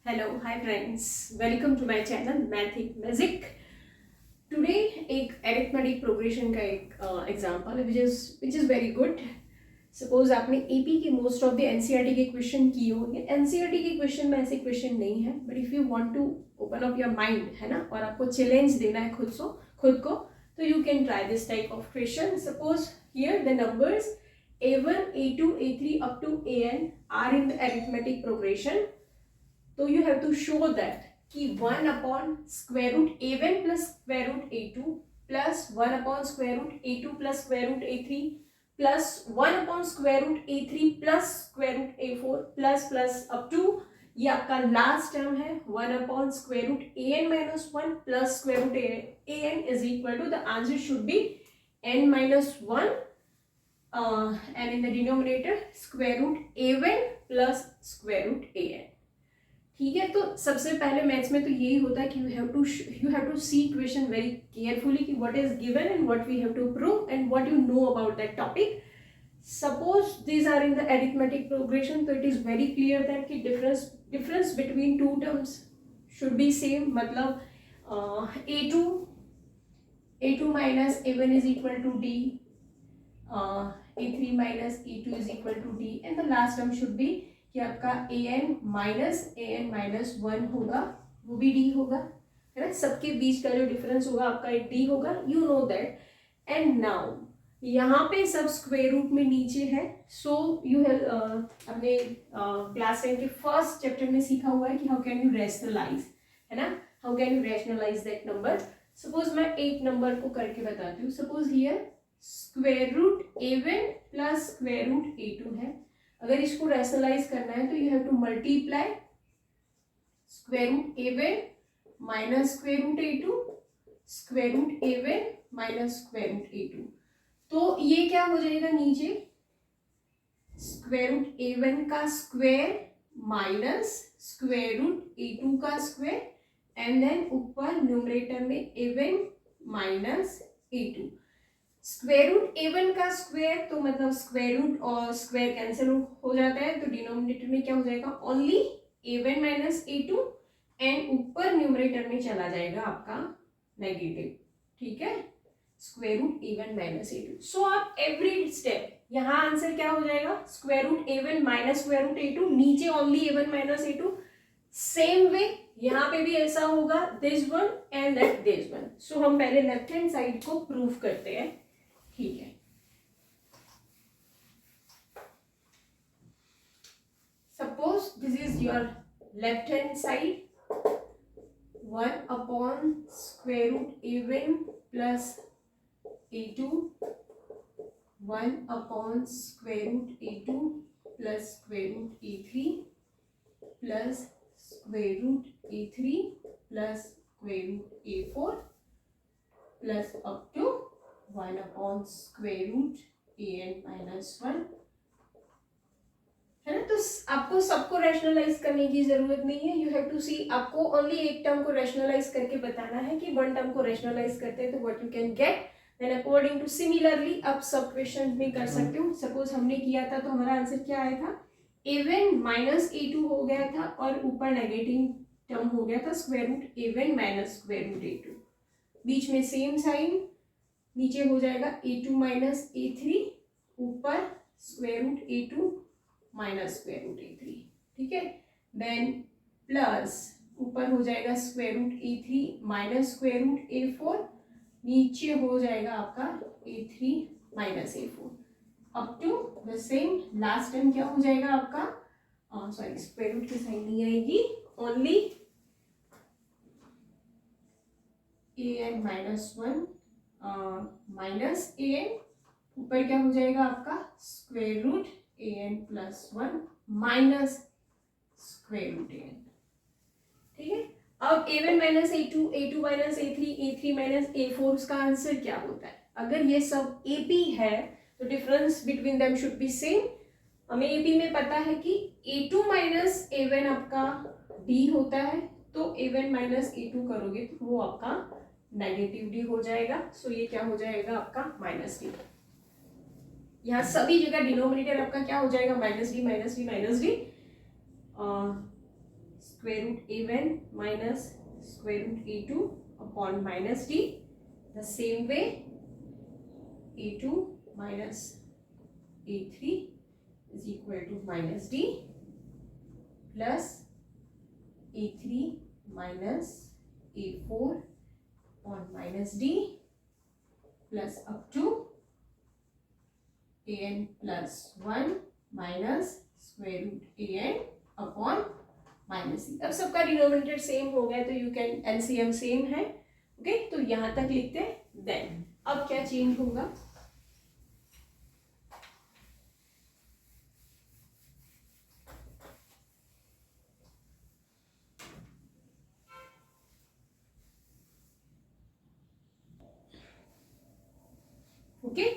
Hello hi friends, welcome to my channel mathic magic. Today एक arithmetic progression का एक example है which is very good. Suppose आपने AP के most of the NCERT के question किए होंगे। एनसीईआरटी के क्वेश्चन में ऐसे क्वेश्चन नहीं है, but if you want to open up your mind, है ना, और आपको चैलेंज देना है खुद को, तो you can try this type of question. Suppose here the numbers a1 a2 a3 up to an are in the arithmetic progression. तो you have to show that कि 1 upon square root a1 plus square root a2 plus 1 upon square root a2 plus square root a3 plus 1 upon square root a3 plus square root a4 plus plus up to ये आपका last term है 1 upon square root an minus 1 plus square root an is equal to the answer should be n minus 1 and in the denominator square root a1 plus square root an. ठीक है, तो सबसे पहले maths में तो यही होता है कि you have to see question very carefully कि what is given and what we have to prove and what you know about that topic. Suppose this are in the arithmetic progression, तो it is very clear that कि difference between two terms should be same. मतलब a2 minus a1 is equal to d, a3 minus a2 is equal to d, and the last term should B कि आपका an minus 1 होगा, वो भी d होगा, है ना. सबके बीच का जो डिफरेंस होगा आपका एक d होगा, you know that. And now यहाँ पे सब स्क्वायर रूट में नीचे है. सो यू हैव अपने क्लास 10 के फर्स्ट चैप्टर में सीखा हुआ है कि हाउ कैन यू रैशनलाइज, है ना, how can you rationalise that number. Suppose मैं एक नंबर को करके बताती हूँ. Suppose here square root a1 plus square root a2 है. अगर इसको रैशनलाइज करना है तो you have to multiply square root a1 minus square root a2, square root a1 minus square root a2. तो ये क्या हो जाएगा, नीचे स्क्वायर रूट a1 का square minus square root a2 का स्क्वायर, एंड देन ऊपर न्यूमरेटर में a1 minus a2. Square root a1 का स्क्वायर, तो मतलब स्क्वायर रूट और स्क्वायर कैंसिल हो जाता है, तो डिनोमिनेटर में क्या हो जाएगा, only a1 minus a2, and ऊपर न्यूमरेटर में चला जाएगा आपका नेगेटिव. ठीक है, square root a1 minus a2. सो आप एवरी स्टेप यहाँ आंसर क्या हो जाएगा, square root a1 minus square root a2, नीचे only a1 minus a2. Same way यहाँ पे भी ऐसा होगा, this one and that this one. So हम पहले लेफ्ट हैंड साइड को प्रूव करते हैं. ठीक है, suppose this is your left hand side. 1 upon square root a1 plus a2, 1 upon square root a2 plus square root a3 plus square root a3 plus square root a4 plus up to 1 upon square root an minus 1, है ना. तो आपको सबको rationalise करने की जरूरत नहीं है. यू हैव टू सी, आपको ओनली एक टर्म को रैशनलाइज करके बताना है कि वन टर्म को रैशनलाइज करते हैं तो what you can get, then according to similarly आप सब क्वेश्चन में कर सकते हो. सपोज हमने किया था तो हमारा आंसर क्या आया था, a1 माइनस a2 हो गया था और ऊपर नेगेटिव टर्म हो गया था square root a1 minus square root a2. बीच में सेम साइन, नीचे हो जाएगा a2 माइनस a3, ऊपर square root a2 minus square root a3. ठीक है, देन प्लस ऊपर हो जाएगा square root a3 minus square root a4, नीचे हो जाएगा आपका a3 minus a4 up to the same. Last time क्या हो जाएगा आपका, सॉरी स्क्वायर रूट की साइन नहीं आएगी, only an minus 1 minus an, ऊपर क्या हो जाएगा आपका square root an plus 1 minus square root an. ठीक है, अब a1 minus a2, a2 minus a3, a3 minus a4 का आंसर क्या होता है. अगर ये सब AP है तो difference between them should be same. हमें AP में पता है कि a2 माइनस a1 आपका d होता है, तो a1 माइनस a2 करोगे तो वो आपका नेगेटिव d हो जाएगा. सो ये क्या हो जाएगा आपका माइनस d. यहाँ सभी जगह डिनोमिनेटर आपका क्या हो जाएगा, minus D minus D minus D. square root a1 minus square root a2 upon minus d. The same way a2 minus a3 is equal to minus d plus a3 minus a4 on minus d plus up to an plus 1 minus square root an upon minus c. अब सबका denominator same हो गया तो you can LCM same है. Okay तो यहां तक लिखते हैं. देन अब क्या चेंज होगा, ओके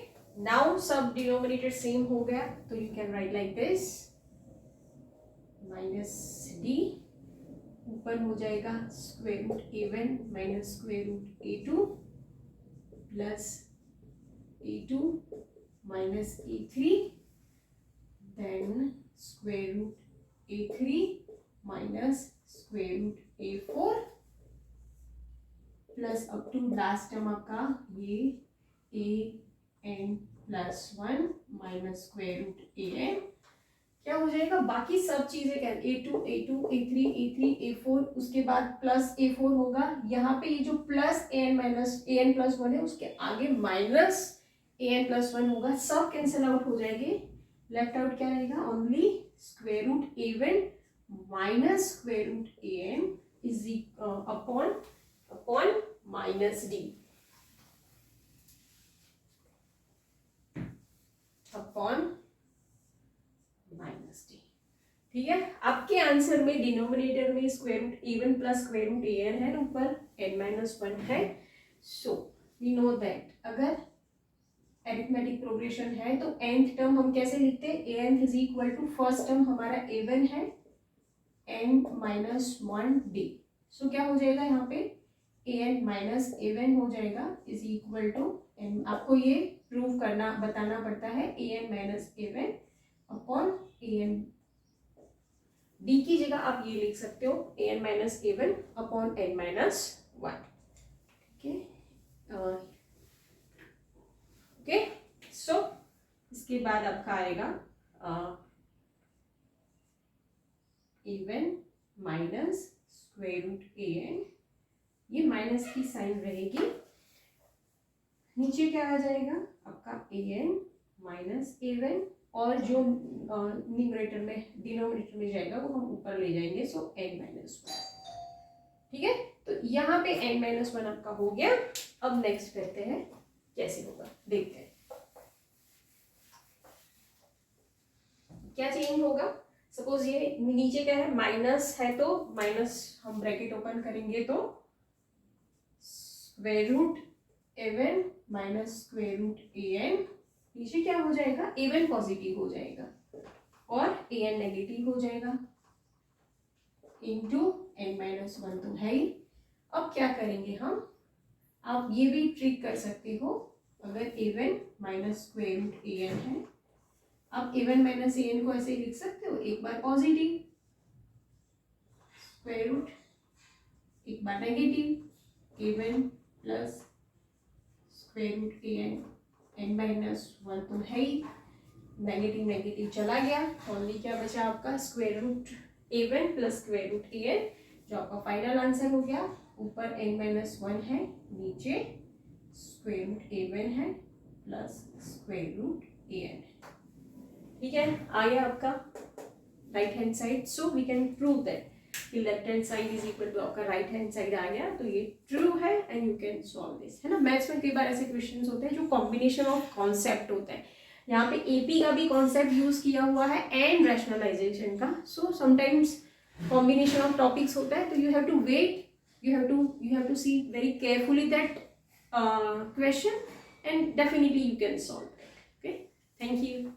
नाउ सब डिनोमिनेटर सेम हो गया तो you can write like this minus D ऊपर हो जाएगा square root a1 minus square root a2 plus a2 minus a3 then square root a3 minus square root a4 plus up to last term आपका ये an plus 1 minus square root an क्या हो जाएगा. बाकी सब चीजें क्या a2 a2 a3 a3 a4 उसके बाद प्लस a4 होगा. यहाँ पे ये जो plus an minus an plus 1 है उसके आगे माइनस an प्लस 1 होगा. सब कैंसिल आउट हो जाएंगे. लेफ्ट आउट क्या रहेगा, only square root a1 minus square root an is upon minus D upon minus D. ठीक है. आपके आंसर में डिनोमिनेटर में square root a1 plus square root an है, ऊपर n माइनस 1 है. सो वी नो दैट अगर एरिथमेटिक प्रोग्रेशन है तो nth टर्म हम कैसे लिखते हैं, an is equal to first term हमारा a1 है n माइनस 1 d. सो क्या हो जाएगा यहाँ पे an माइनस a1 हो जाएगा इज इक्वल टू n. आपको ये प्रूव करना बताना पड़ता है an minus a1 upon an. D की जगह आप ये लिख सकते हो an minus a1 upon n minus 1. Okay so इसके बाद आपका आएगा a1 minus square root an. ये माइनस की साइन रहेगी. नीचे क्या आ जाएगा आपका an माइनस a1 और जो न्यूमरेटर में डिनोमिनेटर में जाएगा वो हम ऊपर ले जाएंगे. सो n माइनस 1. ठीक है. तो यहाँ पे n माइनस 1 आपका हो गया. अब नेक्स्ट करते हैं कैसे होगा, देखते हैं क्या चेंज होगा. सपोज ये नीचे क्या है माइनस है तो माइनस हम ब्रैकेट ओपन करेंगे तो square root a1 minus square root an. नीचे क्या हो जाएगा a1 पॉजिटिव हो जाएगा और an नेगेटिव हो जाएगा इनटू n माइनस 1 तो है ही. अब क्या करेंगे हम, आप ये भी ट्रिक कर सकते हो. अगर a1 minus square root an है, आप a1 माइनस an को ऐसे लिख सकते हो. एक बार पॉजिटिव स्क्वायर रूट, एक बार negative a1 plus square root an n minus 1 तो है ही. नेगेटिव नेगेटिव चला गया. ओनली क्या बचा आपका square root a1 plus square root an जो आपका फाइनल आंसर हो गया. ऊपर n माइनस 1 है, नीचे स्क्वायर रूट a1 है प्लस स्क्वायर रूट an है. ठीक है. आ गया आपका right hand side. So we can prove that left hand side is equal to आपका राइट हैंड साइड आ गया. तो ये ट्रू है and you can solve this. है ना. मैथ्स में कई बार ऐसे क्वेश्चंस होते हैं जो कॉम्बिनेशन ऑफ कॉन्सेप्ट होता है. यहाँ पे एपी का भी कॉन्सेप्ट यूज किया हुआ है एंड रैशनलाइजेशन का. So sometimes combination of topics होता है तो you have to wait, you have to see very carefully that question and definitely you can solve it. Okay, thank you.